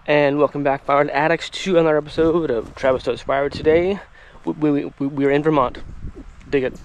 And welcome back, Firewood Addicts, to another episode of Travis Does Firewood. Today, we're in Vermont. Dig it.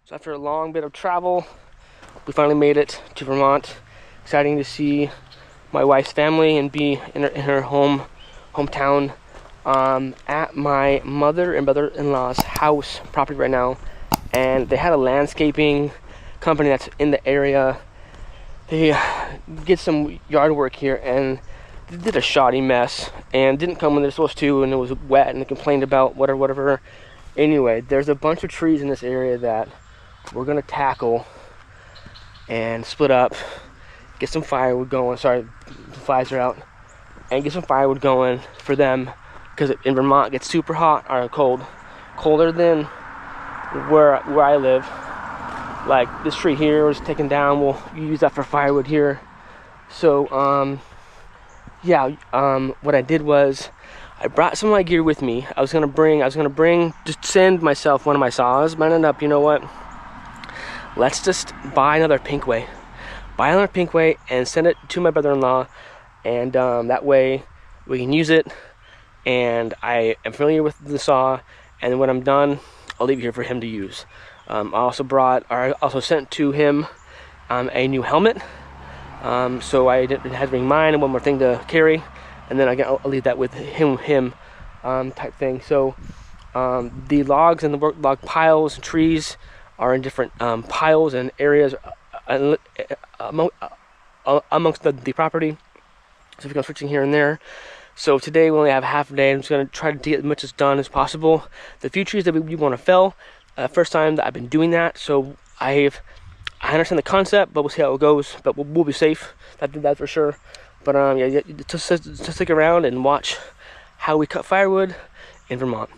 So after a long bit of travel, we finally made it to Vermont. Exciting to see my wife's family and be in her hometown at my mother and brother-in-law's house property right now. And they had a landscaping company that's in the area. They did some yard work here and they did a shoddy mess and didn't come when they're supposed to, and it was wet and they complained about whatever. Anyway, there's a bunch of trees in this area that we're gonna tackle and split up, get some firewood going. Sorry, the flies are out. And get some firewood going for them, because in Vermont it gets super hot or cold, colder than where I live. Like this tree here was taken down. We'll use that for firewood here. So what I did was I brought some of my gear with me. I was gonna bring just send myself one of my saws, but I ended up, you know what, let's just buy another Pinkway and send it to my brother-in-law, and that way we can use it. And I am familiar with the saw, and when I'm done, I'll leave it here for him to use. I also sent to him a new helmet, so I had to bring mine and one more thing to carry, and then I'll leave that with him type thing. So the logs and the log piles and trees are in different piles and areas amongst the property. So we go switching here and there. So today we only have half a day. I'm just going to try to get as much as done as possible. The few trees that we want to fell, first time that I've been doing that, so I understand the concept, but we'll see how it goes. But we'll be safe, that's for sure. But just stick around and watch how we cut firewood in Vermont.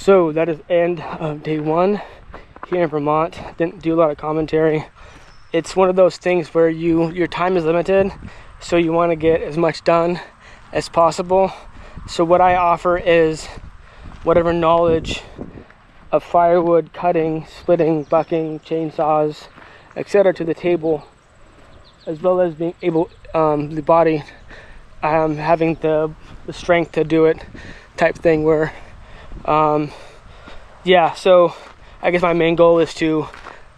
So that is end of day one here in Vermont. Didn't do a lot of commentary. It's one of those things where your time is limited, so you want to get as much done as possible. So what I offer is whatever knowledge of firewood cutting, splitting, bucking, chainsaws, etc. to the table, as well as being able the body having the strength to do it type thing where yeah, so I guess my main goal is to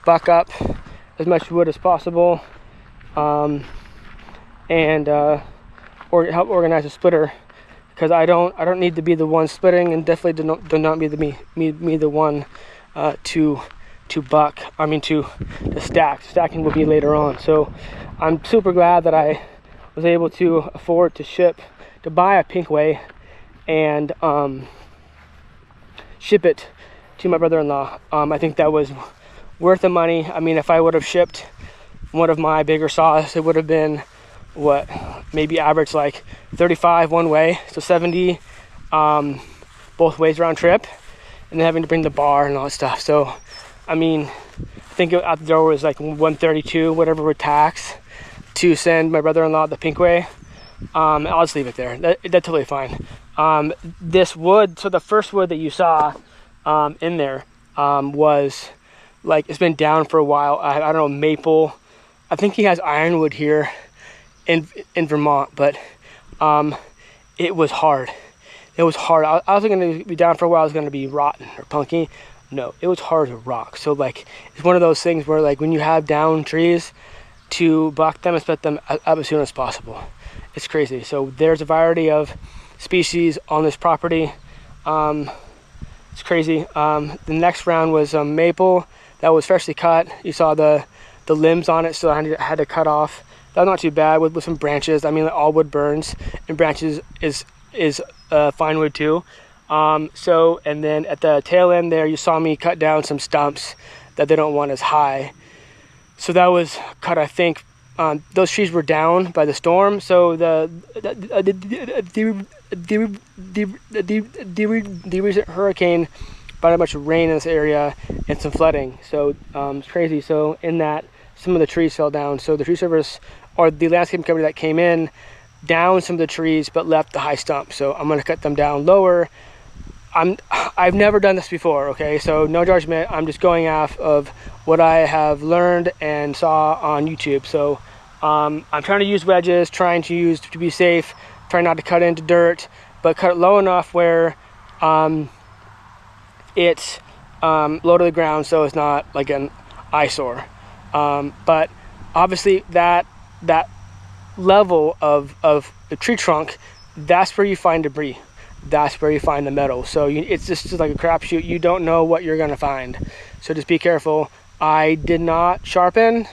buck up as much wood as possible, and or help organize a splitter, because I don't need to be the one splitting, and definitely do not be the one to buck. I mean to stack. Stacking will be later on. So I'm super glad that I was able to afford to buy a Pinkway and ship it to my brother-in-law. I think that was worth the money. I mean, if I would have shipped one of my bigger saws, it would have been what, maybe average like 35 one way, so 70 both ways round trip, and then having to bring the bar and all that stuff. So I mean, I think out the door was like 132 whatever with tax to send my brother-in-law the Pinkway. I'll just leave it there. That's totally fine. This wood, so the first wood that you saw in there was like, it's been down for a while. I don't know, maple. I think he has ironwood here in Vermont, but it was hard. It was hard. I was going to be down for a while. I was going to be rotten or punky. No, it was hard to rock. So like, it's one of those things where like when you have down trees, to buck them and split them up as soon as possible. It's crazy. So there's a variety of species on this property. It's crazy. The next round was maple that was freshly cut. You saw the limbs on it, so I had to cut off. That was not too bad with some branches. I mean, all wood burns, and branches is fine wood too. So, and then at the tail end there, you saw me cut down some stumps that they don't want as high. So that was cut, I think. Those trees were down by the storm, so the recent hurricane brought a bunch of rain in this area and some flooding. So it's crazy. So in that, some of the trees fell down. So the tree service, or the landscape company that came in, down some of the trees but left the high stumps. So I'm going to cut them down lower. I've never done this before, okay? So no judgment. I'm just going off of what I have learned and saw on YouTube. So I'm trying to use wedges, trying to be safe, trying not to cut into dirt, but cut it low enough where it's low to the ground, so it's not like an eyesore. But obviously that level of the tree trunk, that's where you find debris. That's where you find the metal. So it's just like a crapshoot. You don't know what you're gonna find. So just be careful. I did not sharpen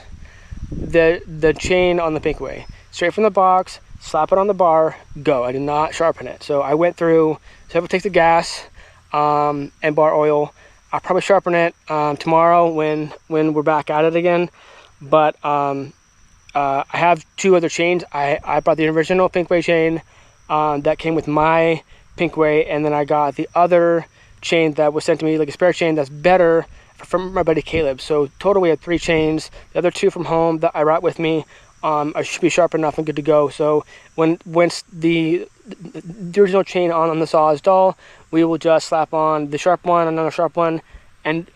the chain on the Pinkway. Straight from the box, slap it on the bar, go. I did not sharpen it. So I went through, so I would take the gas and bar oil. I'll probably sharpen it tomorrow when we're back at it again. But I have two other chains. I brought the original Pinkway chain that came with my Pinkway, and then I got the other chain that was sent to me, like a spare chain that's better, from my buddy Caleb. So total we had 3 chains. The other 2 from home that I brought with me, I should be sharp enough and good to go. So once the original chain on the saw is dull, we will just slap on the sharp one, another sharp one, and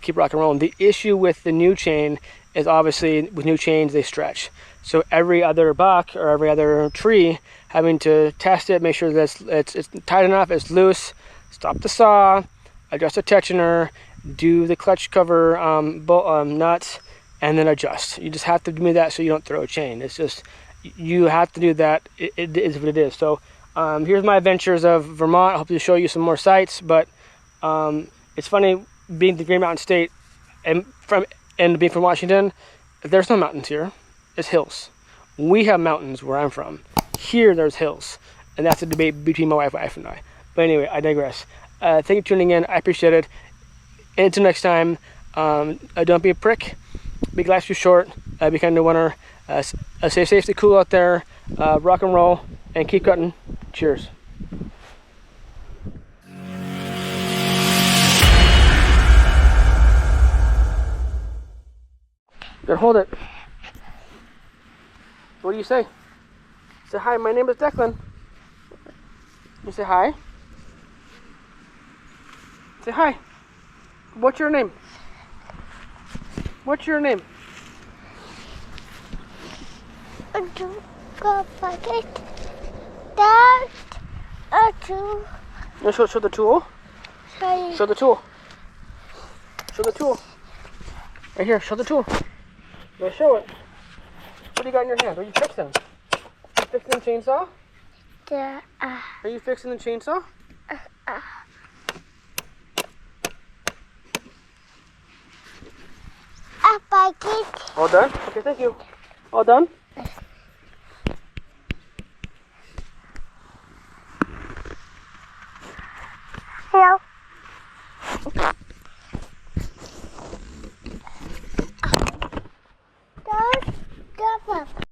keep rock and rolling. The issue with the new chain is obviously with new chains they stretch. So every other buck or every other tree, having to test it, make sure that it's tight enough, it's loose, stop the saw, adjust the tensioner, do the clutch cover nuts, and then adjust. You just have to do that so you don't throw a chain. It's just, you have to do that. It is what it is. So here's my adventures of Vermont. I hope to show you some more sites, but it's funny being the Green Mountain State and being from Washington, there's no mountains here. It's hills. We have mountains where I'm from. Here there's hills, and that's a debate between my wife and I. But anyway, I digress. Thank you for tuning in. I appreciate it. Until next time, don't be a prick. Big life's too short. Be kind to winner. Stay safe, stay cool out there. Rock and roll, and keep cutting. Cheers. Good, hold it. What do you say? Say hi, my name is Declan. You say hi. Say hi. What's your name? What's your name? You show the tool. Show the tool. Show the tool. Right here, show the tool. Now show it. What do you got in your hand? What are you fixing? Are you fixing the chainsaw? Yeah. Are you fixing the chainsaw? Buckin. All done? Okay, thank you. All done?